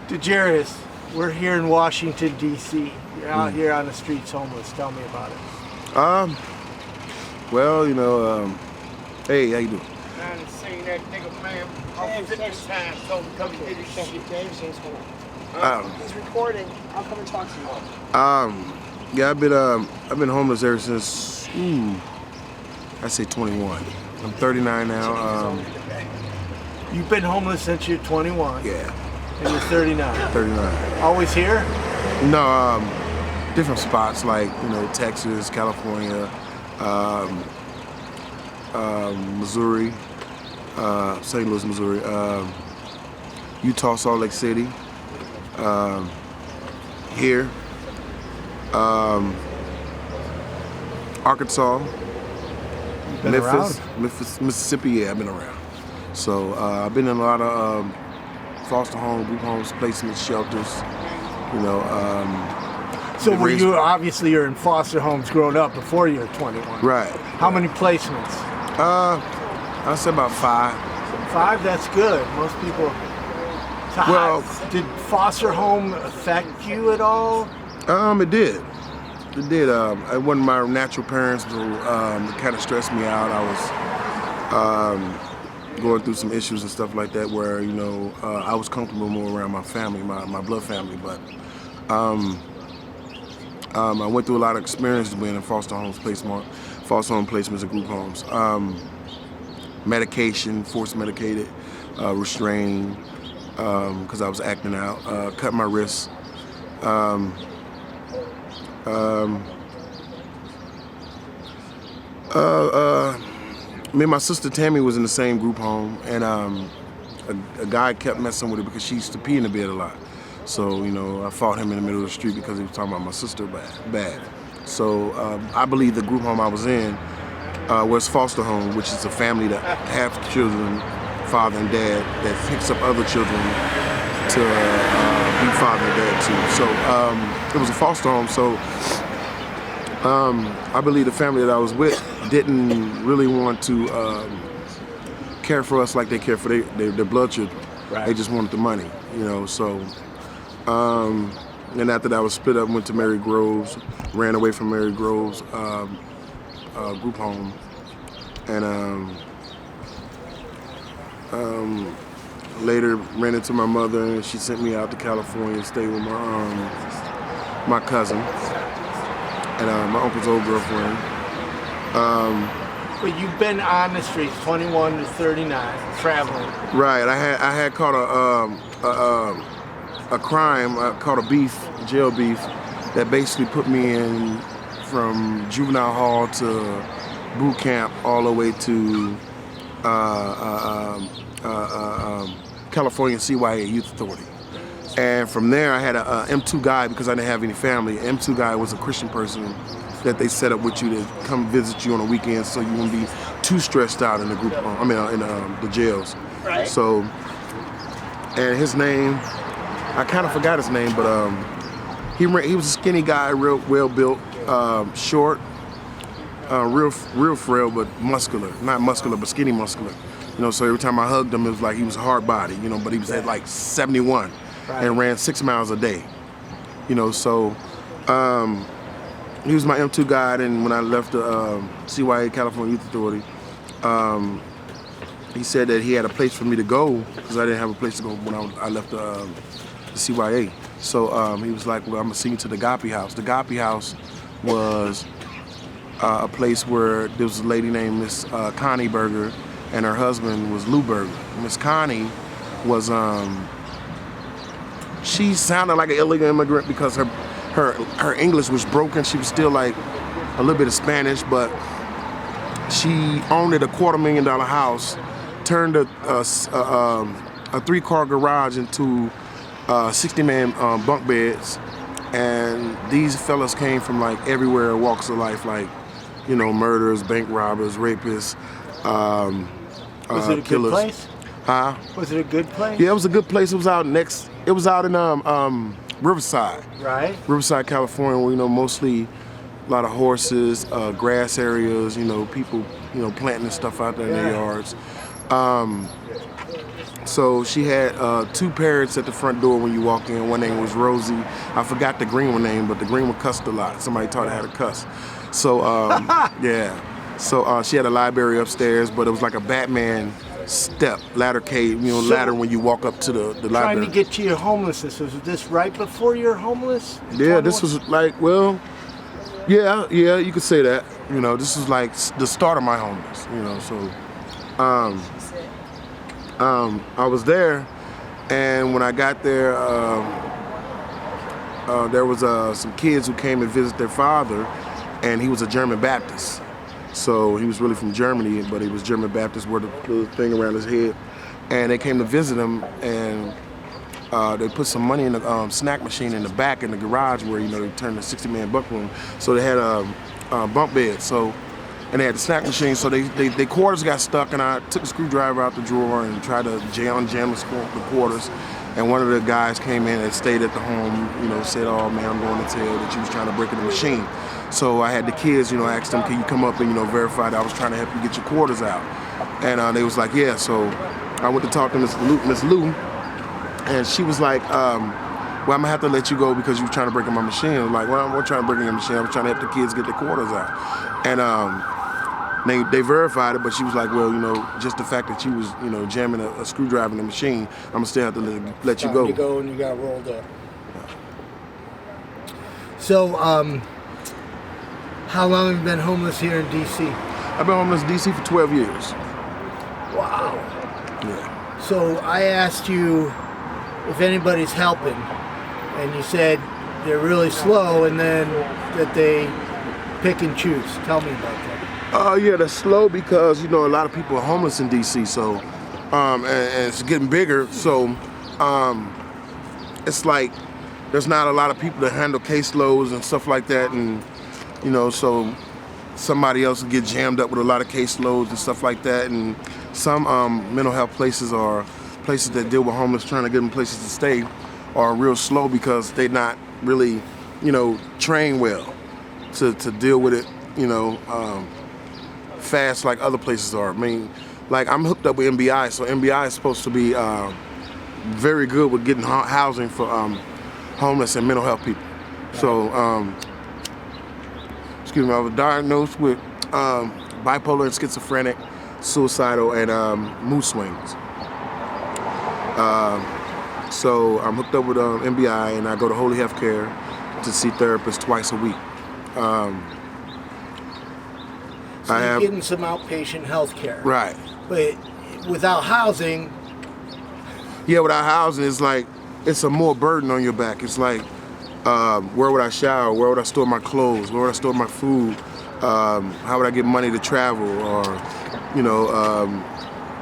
Dejaris, we're here in Washington, D.C. You're out here on the streets homeless. Tell me about it. Well, hey, how you doing? Man, saying that nigga, man, I'll visit this time, so come and get his shit. He's recording. I'll come and talk to you. Yeah, I've been homeless ever since, I say 21. I'm 39 now. You've been homeless since you're 21. Yeah, And you're 39. 39. Always here? No, different spots like, Texas, California, Missouri, St. Louis, Missouri, Utah, Salt Lake City, here, Arkansas, Memphis, Mississippi. Yeah, I've been around. So I've been in a lot of foster homes, group homes, placements, shelters. So were you, obviously you're in foster homes growing up before you were 21. Right. How many placements? I'd say about 5. 5? That's good. Most people. So Well, did foster home affect you at all? It did. It did. It wasn't my natural parents, so it kind of stressed me out. I was going through some issues and stuff like that where, I was comfortable more around my family, my blood family. But I went through a lot of experiences being in foster home placements and group homes. Medication, forced medicated, restrained, because I was acting out, cut my wrists. Me and my sister Tammy was in the same group home, and a guy kept messing with her because she used to pee in the bed a lot. So, I fought him in the middle of the street because he was talking about my sister bad. So I believe the group home I was in was foster home, which is a family that have children, father and dad, that picks up other children to be father and dad too. So it was a foster home. So I believe the family that I was with didn't really want to care for us like they care for their blood children. Right. They just wanted the money, So, and after that, I was split up, went to Mary Groves, ran away from Mary Groves group home, and later ran into my mother, and she sent me out to California, stayed with my cousin and my uncle's old girlfriend. But you've been on the streets, 21 to 39, traveling. Right. I had caught a crime, caught a jail beef, that basically put me in from juvenile hall to boot camp all the way to California CYA Youth Authority. And from there, I had a M2 guy because I didn't have any family. M2 guy was a Christian person that they set up with you to come visit you on the weekends, so you wouldn't be too stressed out in the group. In the jails. Right. So, and his name, I kind of forgot his name, but he was a skinny guy, real well built, short, real frail, but muscular. Not muscular, but skinny muscular. So every time I hugged him, it was like he was a hard body. But he was at like 71. Right. And ran 6 miles a day. So he was my M2 guide, and when I left the CYA California Youth Authority, he said that he had a place for me to go because I didn't have a place to go when I left the CYA. So he was like, well, I'm gonna send you to the Gapi House. The Gapi House was a place where there was a lady named Miss Connie Berger, and her husband was Lou Berger. Miss Connie was she sounded like an illegal immigrant because her English was broken. She was still like a little bit of Spanish, but she owned a $250,000 house, turned a 3-car garage into 60-man bunk beds, and these fellas came from like everywhere, walks of life, like murderers, bank robbers, rapists, Was it a killers. good place? Huh? Was it a good place? Yeah, it was a good place. It was out in Riverside. Right. Riverside, California, where mostly a lot of horses, grass areas, people, planting stuff out there in their yards. So she had 2 parrots at the front door when you walk in. One name was Rosie. I forgot the green one name, but the green one cussed a lot. Somebody taught her how to cuss. So yeah. So she had a library upstairs, but it was like a Batman step, ladder cave, ladder when you walk up to the library. Trying to get to your homelessness. Was this right before you're homeless? Yeah, this was like, well, yeah, you could say that. This was like the start of my homeless, so I was there, and when I got there, there was some kids who came and visit their father, and he was a German Baptist. So he was really from Germany, but he was German Baptist, wore the little thing around his head. And they came to visit him, and they put some money in the snack machine in the back in the garage where, they turned the 60-man bunk room. So they had a bunk bed, and they had the snack machine, so they quarters got stuck, and I took a screwdriver out the drawer and tried to jam the quarters. And one of the guys came in and stayed at the home, said, "Oh man, I'm going to tell that you was trying to break in the machine." So I had the kids, ask them, "Can you come up and verify that I was trying to help you get your quarters out?" And they was like, "Yeah." So I went to talk to Miss Lou, and she was like, "Well, I'm gonna have to let you go because you were trying to break in my machine." I'm like, "Well, I'm not trying to break in your machine. I was trying to help the kids get their quarters out." And they verified it, but she was like, "Well, just the fact that you was, jamming a screwdriver in the machine, I'm gonna still have to let you go." You go and you got rolled up. So, how long have you been homeless here in D.C.? I've been homeless in D.C. for 12 years. Wow. Yeah. So I asked you if anybody's helping, and you said they're really slow, and then that they pick and choose. Tell me about that. Yeah, they're slow because a lot of people are homeless in D.C. So, and it's getting bigger. So, it's like there's not a lot of people to handle caseloads and stuff like that, and so somebody else will get jammed up with a lot of caseloads and stuff like that. And some mental health places or places that deal with homeless, trying to get them places to stay, are real slow because they're not really, trained well to deal with it, fast like other places are. I mean, like I'm hooked up with MBI, so MBI is supposed to be very good with getting housing for homeless and mental health people. So, I was diagnosed with bipolar and schizophrenic, suicidal, and mood swings. So I'm hooked up with MBI, and I go to Holy Healthcare to see therapists twice a week. So you're getting some outpatient health care. Right. But without housing... Yeah, without housing, it's like, it's a more burden on your back. It's like, where would I shower? Where would I store my clothes? Where would I store my food? How would I get money to travel? Or,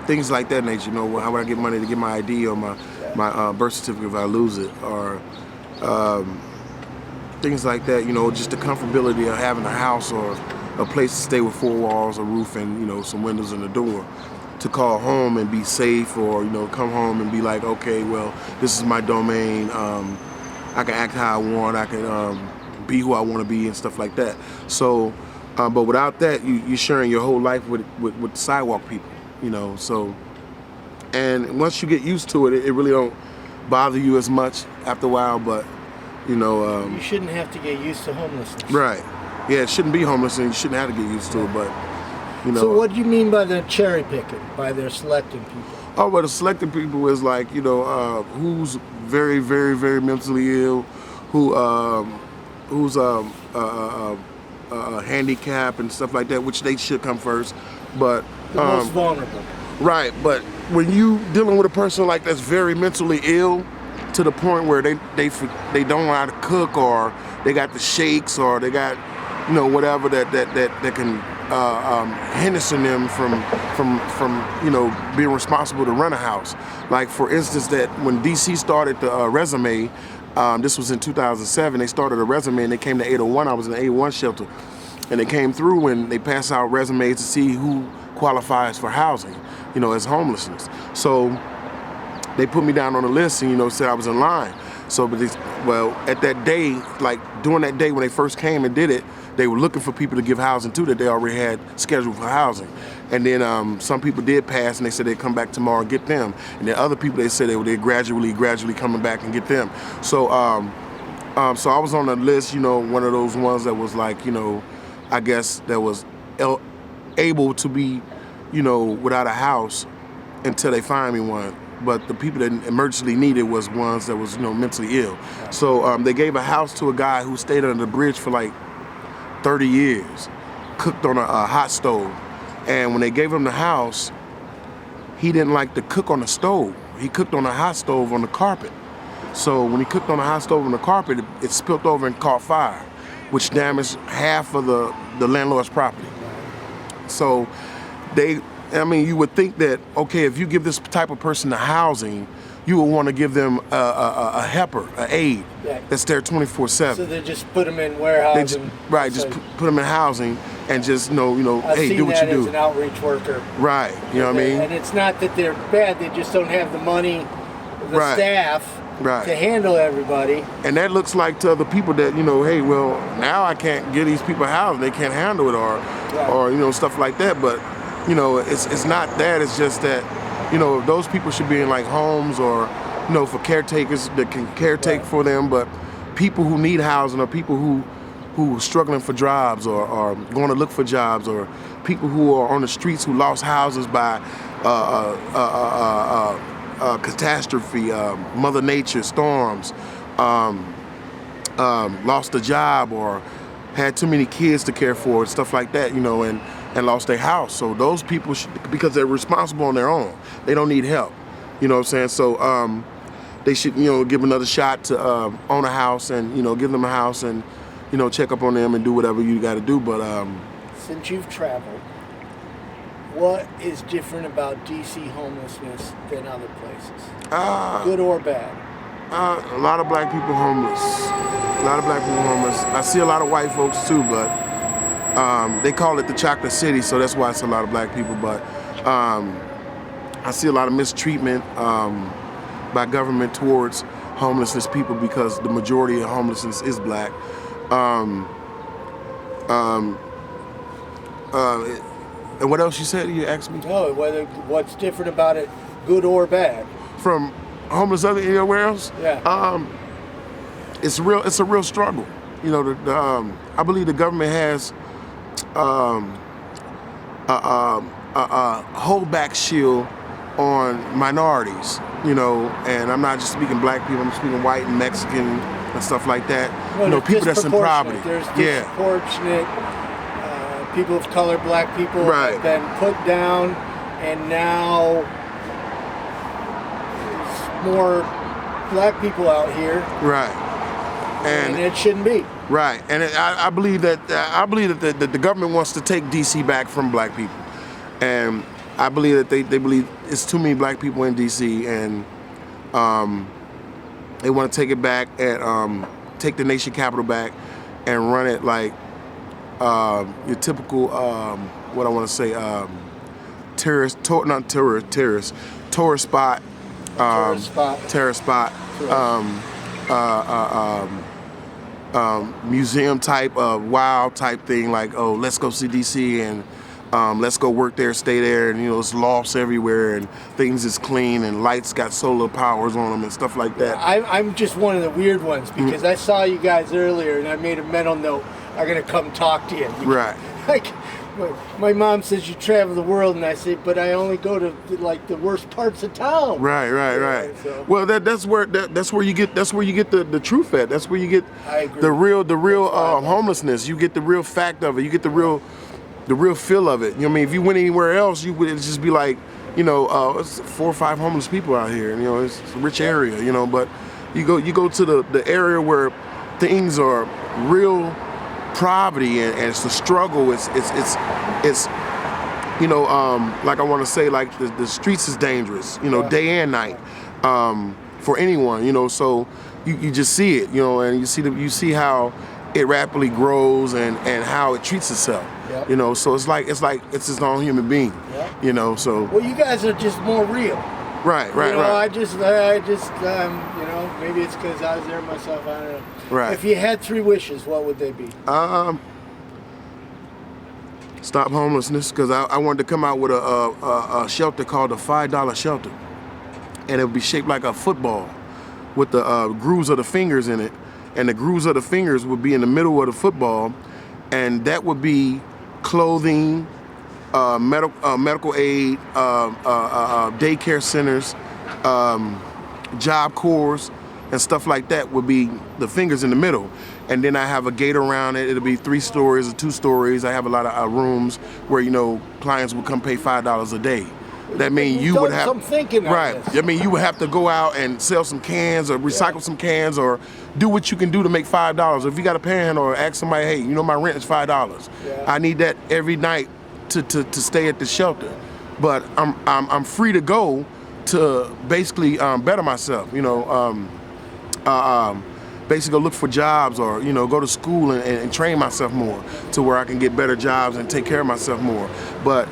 things like that nature. How would I get money to get my ID or my birth certificate if I lose it? Or things like that, just the comfortability of having a house or a place to stay with 4 walls, a roof, and some windows and a door to call home and be safe, or come home and be like, okay, well, this is my domain. I can act how I want. I can be who I want to be and stuff like that. So, but without that, you're sharing your whole life with sidewalk people, So, and once you get used to it, it really don't bother you as much after a while. But you shouldn't have to get used to homelessness. Right. Yeah, it shouldn't be homeless, and you shouldn't have to get used to it. But So what do you mean by the cherry picking? By their selecting people? Oh, well, the selected people is like, who's very, very, very mentally ill, who's handicapped and stuff like that, which they should come first. But the most vulnerable. Right, but when you dealing with a person like that's very mentally ill, to the point where they don't know how to cook, or they got the shakes, or they got whatever that can hinder them from being responsible to run a house. Like, for instance, that when DC started the resume, this was in 2007, they started a resume and they came to 801. I was in the 801 shelter, and they came through and they passed out resumes to see who qualifies for housing, as homelessness. So they put me down on the list and said I was in line. So, well, at that day, like during that day when they first came and did it, they were looking for people to give housing to that they already had scheduled for housing. And then some people did pass, and they said they'd come back tomorrow and get them. And then other people, they said they gradually coming back and get them. So, so I was on the list, one of those ones that was like, I guess that was able to be, without a house until they find me one. But the people that emergency needed was ones that was, mentally ill. So they gave a house to a guy who stayed under the bridge for like 30 years, cooked on a hot stove. And when they gave him the house, he didn't like to cook on the stove. He cooked on a hot stove on the carpet. So when he cooked on a hot stove on the carpet, it spilled over and caught fire, which damaged half of the landlord's property. So you would think that, okay, if you give this type of person the housing, you would want to give them a helper, an aide, that's there 24/7. So they just put them in warehousing. Just put them in housing and just, hey, do what you do. I've seen that as an outreach worker. Right, you know what I mean? And it's not that they're bad, they just don't have the money, the staff, to handle everybody. And that looks like to other people that, hey, well, now I can't give these people housing, they can't handle it, or stuff like that. But, it's not that, it's just that, those people should be in like homes or, for caretakers that can caretake for them. But people who need housing or people who are struggling for jobs or going to look for jobs, or people who are on the streets who lost houses by catastrophe, Mother Nature, storms, lost a job or had too many kids to care for and stuff like that, and lost their house. So those people because they're responsible on their own. They don't need help. You know what I'm saying? So they should, give another shot to own a house and, give them a house and, check up on them and do whatever you got to do. But since you've traveled, what is different about DC homelessness than other places? Good or bad? A lot of black people homeless. I see a lot of white folks too, but they call it the Chocolate City, so that's why it's a lot of black people. But I see a lot of mistreatment by government towards homelessness people because the majority of homelessness is black. And what else you said? You asked me? No, what's different about it, good or bad? From homeless anywhere else? Yeah. It's a real struggle. I believe the government has a holdback shield on minorities, and I'm not just speaking black people, I'm speaking white and Mexican and stuff like that. Well, people that's in poverty. There's disproportionate people of color, black people have been put down, and now there's more black people out here. Right. And it shouldn't be. Right. And I believe that the government wants to take DC back from black people. And I believe that they believe it's too many black people in DC, and they want to take it back and take the nation capital back and run it like your typical what I want to say tourist spot, museum type of wow type thing, like, oh, let's go see DC and let's go work there, stay there, and it's lofts everywhere and things is clean and lights got solar powers on them and stuff like that. I'm just one of the weird ones because I saw you guys earlier and I made a mental note. I'm gonna come talk to you. Right. Like, my mom says you travel the world, and I say, but I only go to like the worst parts of town. Right. So. Well, that's where you get the truth at. That's where you get the real homelessness. You get the real fact of it. You get the real feel of it. You know what I mean? If you went anywhere else, you would just be like, it's 4 or 5 homeless people out here. And, it's a rich area. But you go to the area where things are real poverty and it's the struggle. It's like I want to say, like the streets is dangerous. Day and night for anyone. So you just see it. And you see how it rapidly grows and how it treats itself. Yep. So it's like it's its own human being. Yep. So. Well, you guys are just more real. Right. I just Maybe it's because I was there myself. I don't know. Right. If you had 3 wishes, what would they be? Stop homelessness, because I wanted to come out with a shelter called the $5 shelter, and it would be shaped like a football with the grooves of the fingers in it, and the grooves of the fingers would be in the middle of the football, and that would be clothing, medical aid, daycare centers, job corps, and stuff like that would be the fingers in the middle. And then I have a gate around it. It'll be 3 stories or 2 stories. I have a lot of rooms where, you know, clients would come pay $5 a day. That means you would have some thinking on right. this. I mean, you would have to go out and sell some cans or recycle some cans or do what you can do to make $5. If you got a panhandle or ask somebody, hey, you know, my rent is $5. Yeah. I need that every night to stay at the shelter. But I'm free to go to basically better myself. You know, basically go look for jobs or, you know, go to school and train myself more to where I can get better jobs and take care of myself more. But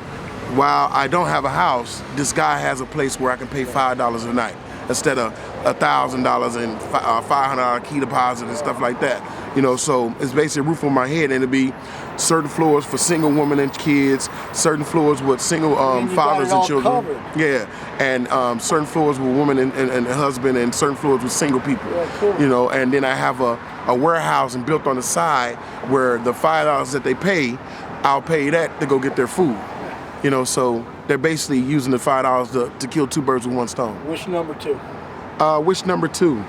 while I don't have a house, this guy has a place where I can pay $5 a night instead of $1,000 and $500 key deposit and stuff like that. You know, so it's basically a roof on my head, and it'll be certain floors for single women and kids, certain floors with single fathers and children. Covered. Yeah, and certain floors with women and husband, and certain floors with single people. Yeah, cool. You know, and then I have a warehouse and built on the side where the $5 that they pay, I'll pay that to go get their food. You know, so they're basically using the $5 to kill 2 birds with 1 stone. Wish number 2. Wish number 2.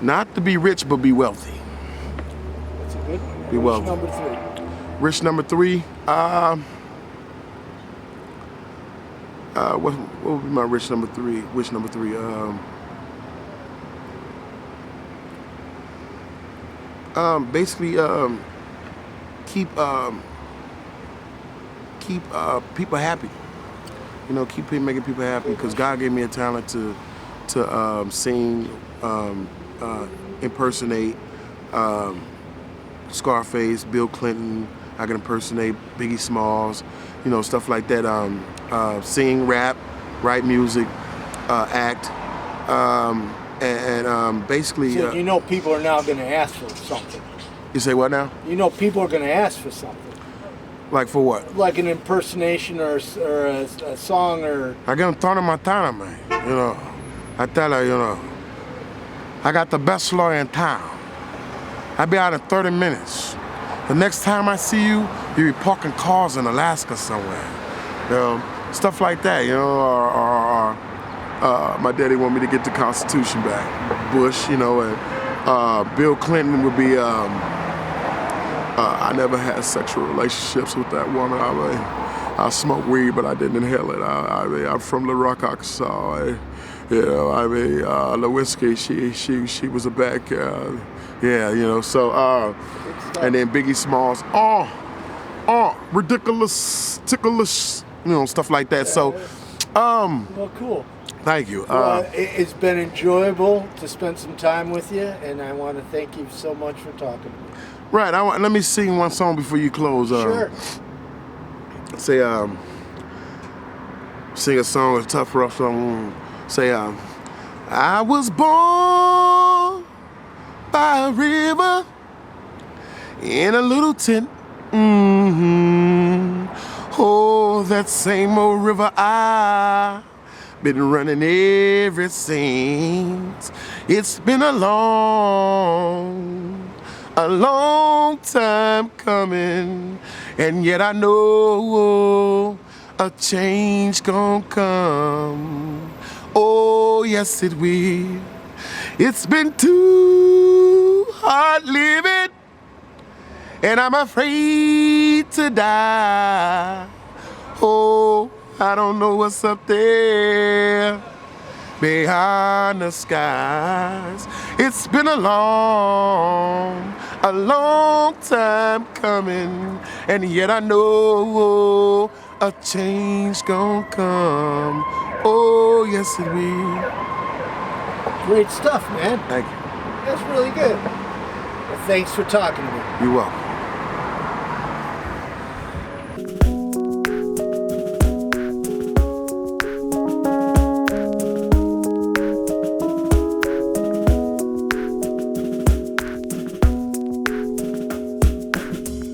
Not to be rich, but be wealthy. That's a good one. Be Wish wealthy. number 3. Wish number 3. What would be my wish number 3? Wish number 3. Basically, keep people happy. You know, keep making people happy, because God gave me a talent to sing, impersonate Scarface, Bill Clinton. I can impersonate Biggie Smalls, you know, stuff like that. Sing, rap, write music, act, and basically. So you know people are now going to ask for something. You say what now? You know people are going to ask for something. Like for what? Like an impersonation or a song or... I get them thrown in my town, man. You know, I tell her, you know, I got the best lawyer in town. I'll be out in 30 minutes. The next time I see you, you'll be parking cars in Alaska somewhere. You know, stuff like that, you know, or my daddy want me to get the Constitution back. Bush, you know, and Bill Clinton would be, I never had sexual relationships with that woman. I mean, I smoked weed, but I didn't inhale it. I mean, I'm from Little Rock, Arkansas. The whiskey, she was a bad girl. Yeah, you know, so, and then Biggie Smalls, ridiculous, ticklish, you know, stuff like that. So, Well, cool. thank you. It's been enjoyable to spend some time with you, and I want to thank you so much for talking to me. Right, let me sing one song before you close. Sure. Say, sing a song, a tough, rough song. Say, I was born by a river in a little tent. Oh, that same old river I been running ever since. It's been a long time coming, and yet I know a change gon' come. Oh, yes it will. It's been too hard living, and I'm afraid to die. Oh, I don't know what's up there behind the skies. It's been a long time coming, and yet I know a change gon' come. Oh, yes it will. Great stuff, man. Thank you. That's really good. Well, thanks for talking to me. You're welcome.